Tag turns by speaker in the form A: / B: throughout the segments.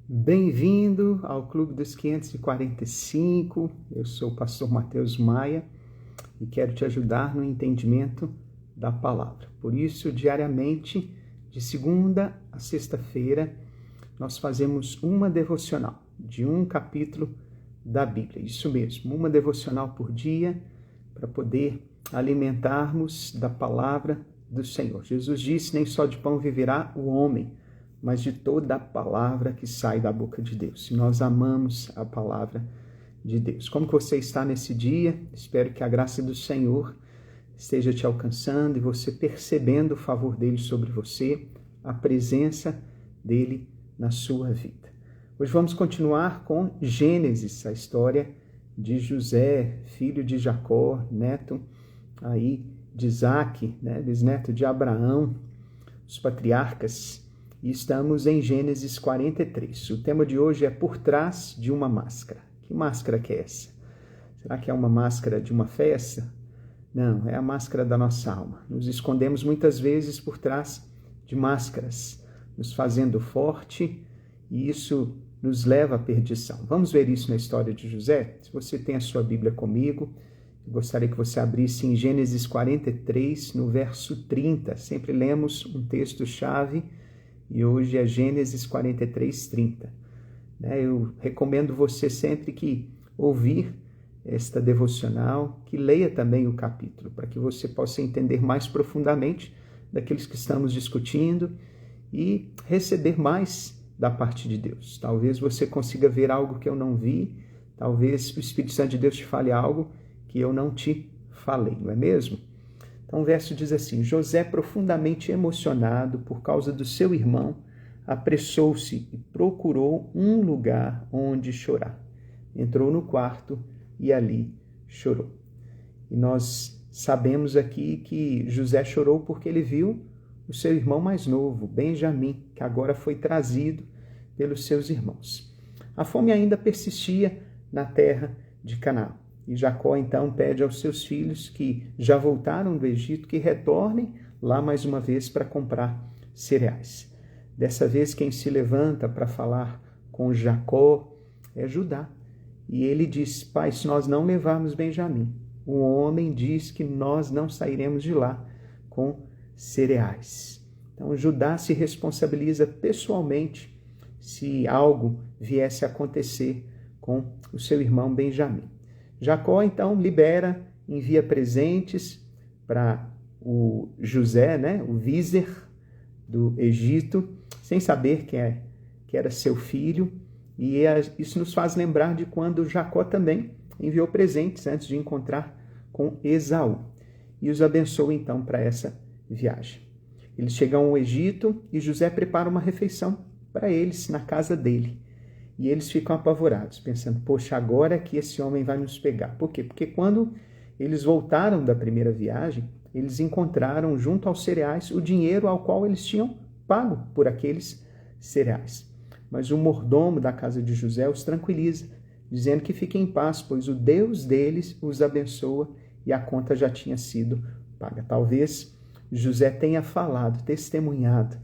A: Bem-vindo ao Clube dos 545. Eu sou o pastor Mateus Maia e quero te ajudar no entendimento da palavra. Por isso, diariamente, de segunda a sexta-feira, nós fazemos uma devocional de um capítulo da Bíblia. Isso mesmo, uma devocional por dia para poder alimentarmos da palavra do Senhor. Jesus disse: nem só de pão viverá o homem, mas de toda a palavra que sai da boca de Deus. E nós amamos a palavra de Deus. Como que você está nesse dia? Espero que a graça do Senhor esteja te alcançando e você percebendo o favor dele sobre você, a presença dele na sua vida. Hoje vamos continuar com Gênesis, a história de José, filho de Jacó, neto aí de Isaac, bisneto de Abraão, os patriarcas. E estamos em Gênesis 43. O tema de hoje é por trás de uma máscara. Que máscara que é essa? Será que é uma máscara de uma festa? Não, é a máscara da nossa alma. Nos escondemos muitas vezes por trás de máscaras, nos fazendo forte, e isso nos leva à perdição. Vamos ver isso na história de José? Se você tem a sua Bíblia comigo, eu gostaria que você abrisse em Gênesis 43, no verso 30. Sempre lemos um texto-chave, e hoje é Gênesis 43, 30. Eu recomendo você sempre que ouvir esta devocional, que leia também o capítulo, para que você possa entender mais profundamente daqueles que estamos discutindo e receber mais da parte de Deus. Talvez você consiga ver algo que eu não vi, talvez o Espírito Santo de Deus te fale algo que eu não te falei, não é mesmo? Então o verso diz assim: José, profundamente emocionado por causa do seu irmão, apressou-se e procurou um lugar onde chorar. Entrou no quarto e ali chorou. E nós sabemos aqui que José chorou porque ele viu o seu irmão mais novo, Benjamim, que agora foi trazido pelos seus irmãos. A fome ainda persistia na terra de Canaã. E Jacó então pede aos seus filhos que já voltaram do Egito que retornem lá mais uma vez para comprar cereais. Dessa vez quem se levanta para falar com Jacó é Judá. E ele diz: pai, se nós não levarmos Benjamim, o homem diz que nós não sairemos de lá com cereais. Então Judá se responsabiliza pessoalmente se algo viesse a acontecer com o seu irmão Benjamim. Jacó, então, envia presentes para o José, o Vizer do Egito, sem saber que era seu filho. E isso nos faz lembrar de quando Jacó também enviou presentes antes de encontrar com Esaú. E os abençoa, então, para essa viagem. Eles chegam ao Egito e José prepara uma refeição para eles na casa dele. E eles ficam apavorados, pensando: poxa, agora é que esse homem vai nos pegar. Por quê? Porque quando eles voltaram da primeira viagem, eles encontraram junto aos cereais o dinheiro ao qual eles tinham pago por aqueles cereais. Mas o mordomo da casa de José os tranquiliza, dizendo que fiquem em paz, pois o Deus deles os abençoa e a conta já tinha sido paga. Talvez José tenha falado, testemunhado,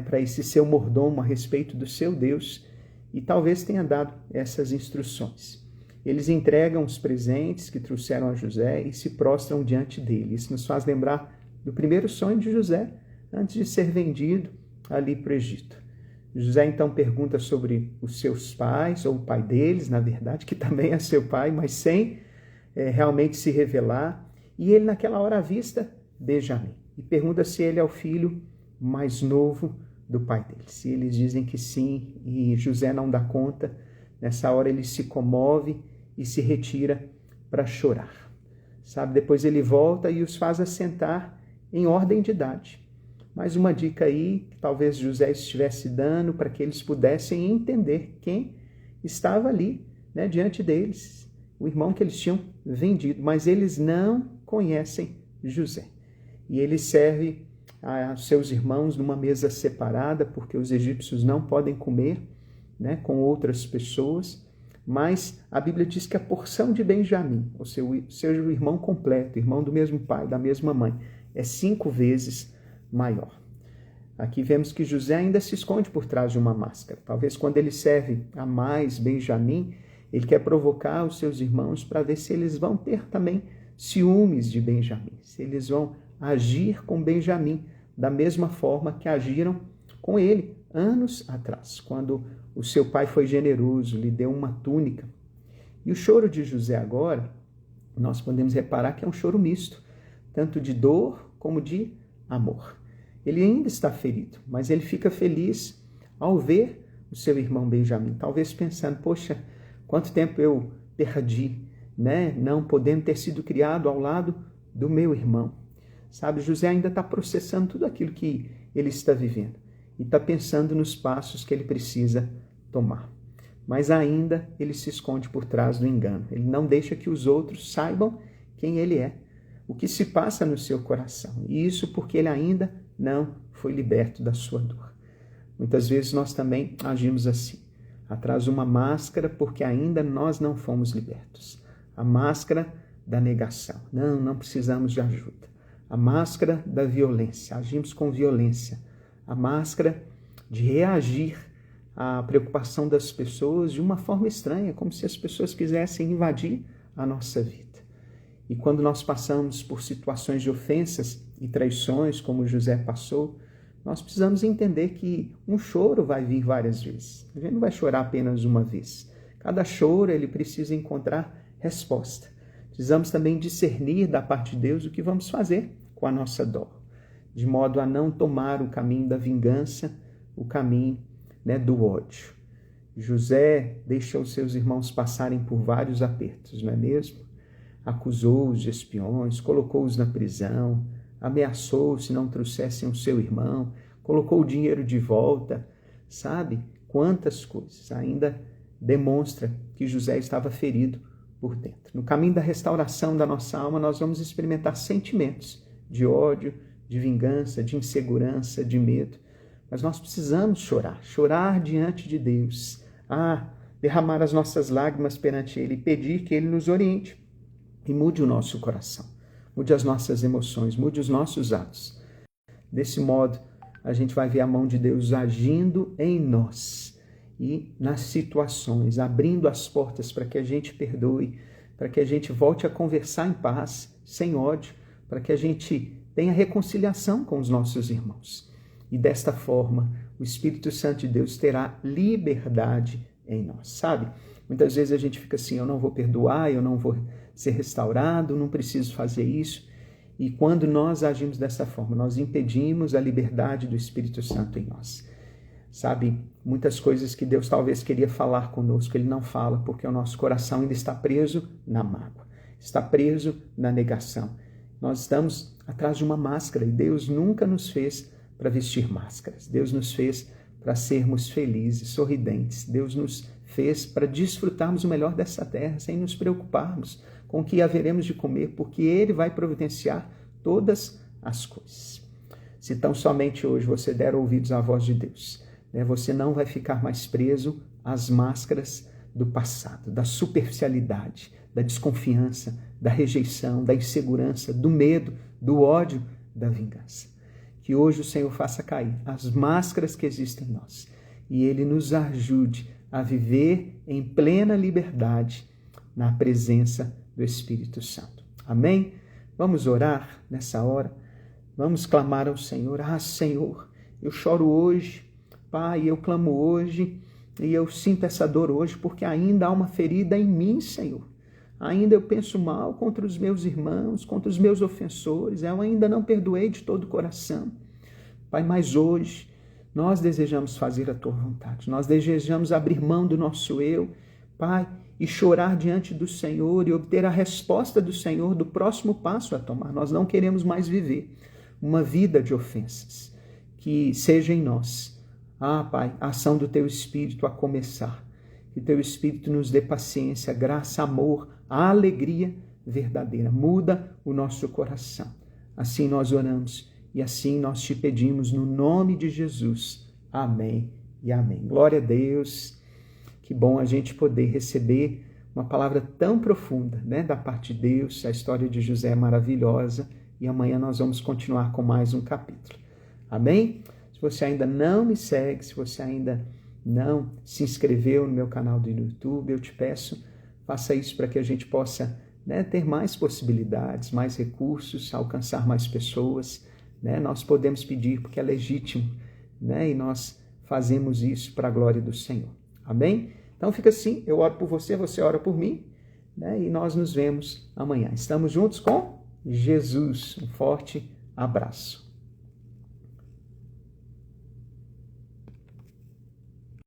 A: para esse seu mordomo a respeito do seu Deus, e talvez tenha dado essas instruções. Eles entregam os presentes que trouxeram a José e se prostram diante dele. Isso nos faz lembrar do primeiro sonho de José, antes de ser vendido ali para o Egito. José então pergunta sobre os seus pais, ou o pai deles, na verdade, que também é seu pai, mas sem realmente se revelar. E ele naquela hora avista Benjamim e pergunta se ele é o filho mais novo do pai deles. E eles dizem que sim, e José não dá conta. Nessa hora ele se comove e se retira para chorar. Depois ele volta e os faz assentar em ordem de idade. Mais uma dica aí, que talvez José estivesse dando para que eles pudessem entender quem estava ali, diante deles, o irmão que eles tinham vendido, mas eles não conhecem José. E ele serve a seus irmãos numa mesa separada, porque os egípcios não podem comer com outras pessoas, mas a Bíblia diz que a porção de Benjamim, ou seu irmão completo, irmão do mesmo pai, da mesma mãe, é 5 vezes maior. Aqui vemos que José ainda se esconde por trás de uma máscara. Talvez quando ele serve a mais Benjamim, ele quer provocar os seus irmãos para ver se eles vão ter também ciúmes de Benjamim, se eles vão agir com Benjamim da mesma forma que agiram com ele anos atrás, quando o seu pai foi generoso, lhe deu uma túnica. E o choro de José agora, nós podemos reparar que é um choro misto, tanto de dor como de amor. Ele ainda está ferido, mas ele fica feliz ao ver o seu irmão Benjamim, talvez pensando, poxa, quanto tempo eu perdi, né? Não podendo ter sido criado ao lado do meu irmão. Sabe, José ainda está processando tudo aquilo que ele está vivendo e está pensando nos passos que ele precisa tomar. Mas ainda ele se esconde por trás do engano. Ele não deixa que os outros saibam quem ele é, o que se passa no seu coração. E isso porque ele ainda não foi liberto da sua dor. Muitas vezes nós também agimos assim, atrás de uma máscara porque ainda nós não fomos libertos. A máscara da negação. Não precisamos de ajuda. A máscara da violência. Agimos com violência. A máscara de reagir à preocupação das pessoas de uma forma estranha, como se as pessoas quisessem invadir a nossa vida. E quando nós passamos por situações de ofensas e traições, como José passou, nós precisamos entender que um choro vai vir várias vezes. A gente não vai chorar apenas uma vez. Cada choro ele precisa encontrar resposta. Precisamos também discernir da parte de Deus o que vamos fazer com a nossa dor, de modo a não tomar o caminho da vingança, o caminho, do ódio. José deixa os seus irmãos passarem por vários apertos, não é mesmo? Acusou-os de espiões, colocou-os na prisão, ameaçou se não trouxessem o seu irmão, colocou o dinheiro de volta, sabe? Quantas coisas. Ainda demonstra que José estava ferido por dentro. No caminho da restauração da nossa alma, nós vamos experimentar sentimentos de ódio, de vingança, de insegurança, de medo. Mas nós precisamos chorar diante de Deus. Derramar as nossas lágrimas perante Ele e pedir que Ele nos oriente e mude o nosso coração, mude as nossas emoções, mude os nossos atos. Desse modo, a gente vai ver a mão de Deus agindo em nós e nas situações, abrindo as portas para que a gente perdoe, para que a gente volte a conversar em paz, sem ódio, para que a gente tenha reconciliação com os nossos irmãos. E desta forma, o Espírito Santo de Deus terá liberdade em nós, sabe? Muitas vezes a gente fica assim, eu não vou perdoar, eu não vou ser restaurado, não preciso fazer isso. E quando nós agimos dessa forma, nós impedimos a liberdade do Espírito Santo em nós. Sabe, muitas coisas que Deus talvez queria falar conosco, Ele não fala, porque o nosso coração ainda está preso na mágoa, está preso na negação. Nós estamos atrás de uma máscara e Deus nunca nos fez para vestir máscaras. Deus nos fez para sermos felizes, sorridentes. Deus nos fez para desfrutarmos o melhor dessa terra, sem nos preocuparmos com o que haveremos de comer, porque Ele vai providenciar todas as coisas. Se tão somente hoje você der ouvidos à voz de Deus, você não vai ficar mais preso às máscaras do passado, da superficialidade, da desconfiança, da rejeição, da insegurança, do medo, do ódio, da vingança. Que hoje o Senhor faça cair as máscaras que existem em nós e Ele nos ajude a viver em plena liberdade na presença do Espírito Santo. Amém? Vamos orar nessa hora? Vamos clamar ao Senhor. Senhor, eu choro hoje, Pai, eu clamo hoje e eu sinto essa dor hoje porque ainda há uma ferida em mim, Senhor. Ainda eu penso mal contra os meus irmãos, contra os meus ofensores. Eu ainda não perdoei de todo o coração. Pai, mas hoje nós desejamos fazer a Tua vontade. Nós desejamos abrir mão do nosso eu, Pai, e chorar diante do Senhor e obter a resposta do Senhor do próximo passo a tomar. Nós não queremos mais viver uma vida de ofensas. Que seja em nós, Pai, a ação do Teu Espírito a começar. Que Teu Espírito nos dê paciência, graça, amor, a alegria verdadeira. Muda o nosso coração. Assim nós oramos e assim nós te pedimos no nome de Jesus. Amém e amém. Glória a Deus. Que bom a gente poder receber uma palavra tão profunda, da parte de Deus. A história de José é maravilhosa e amanhã nós vamos continuar com mais um capítulo. Amém? Se você ainda não me segue, se você ainda não se inscreveu no meu canal do YouTube, eu te peço, faça isso para que a gente possa, né, ter mais possibilidades, mais recursos, alcançar mais pessoas. Né? Nós podemos pedir porque é legítimo, né? E nós fazemos isso para a glória do Senhor. Amém? Então fica assim, eu oro por você, você ora por mim, né? E nós nos vemos amanhã. Estamos juntos com Jesus. Um forte abraço.